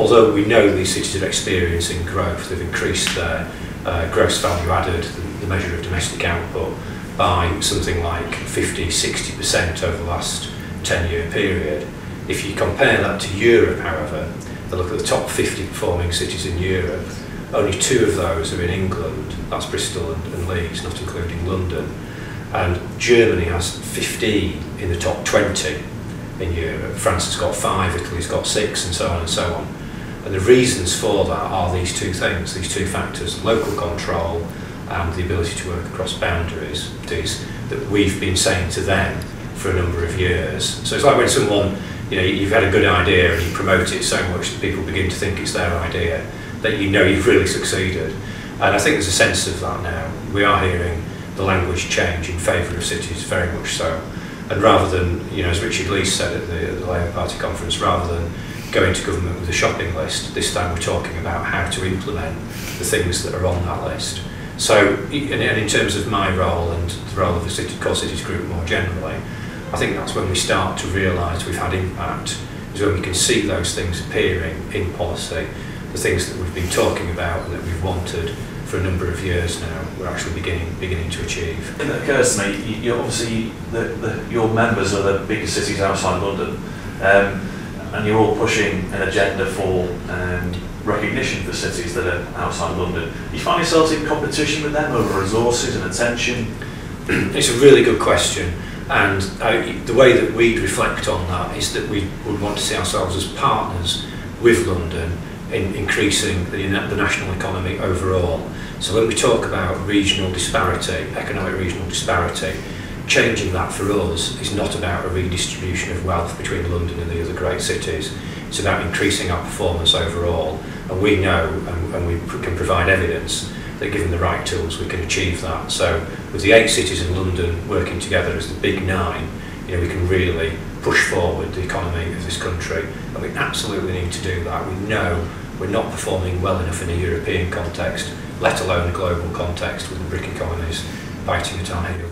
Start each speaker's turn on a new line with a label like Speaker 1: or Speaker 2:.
Speaker 1: Although we know these cities are experiencing growth, they've increased their gross value added, the measure of domestic output, by something like 50–60% over the last 10-year period. If you compare that to Europe, however, they look at the top 50 performing cities in Europe, only 2 of those are in England, that's Bristol and Leeds, not including London. And Germany has 15 in the top 20 in Europe. France has got 5, Italy's got 6, and so on and so on. And the reasons for that are these 2 things, these 2 factors: local control and the ability to work across boundaries, that we've been saying to them for a number of years. So it's like when someone, you've had a good idea and you promote it so much that people begin to think it's their idea, that you've really succeeded. And I think there's a sense of that now. We are hearing the language change in favour of cities, very much so. And rather than, as Richard Leese said at the Labour Party conference, rather than going to government with a shopping list, this time we're talking about how to implement the things that are on that list. So, and in terms of my role and the role of the Core Cities Group more generally, I think that's when we start to realise we've had impact, is when we can see those things appearing in policy, the things that we've been talking about and that we've wanted for a number of years now, we're actually beginning to achieve.
Speaker 2: It occurs to me, you obviously, your members are the biggest cities outside London, and you're all pushing an agenda for recognition for cities that are outside London. Do you find yourselves in competition with them over resources and attention?
Speaker 1: It's a really good question, and the way that we'd reflect on that is that we would want to see ourselves as partners with London in increasing the national economy overall. So when we talk about regional disparity, economic regional disparity, changing that for us is not about a redistribution of wealth between London and the other great cities. It's about increasing our performance overall, and we know and we can provide evidence that given the right tools we can achieve that. So with the 8 cities in London working together as the big 9, we can really push forward the economy of this country, and we absolutely need to do that. We know we're not performing well enough in a European context, let alone a global context, with the BRIC economies biting at our heels.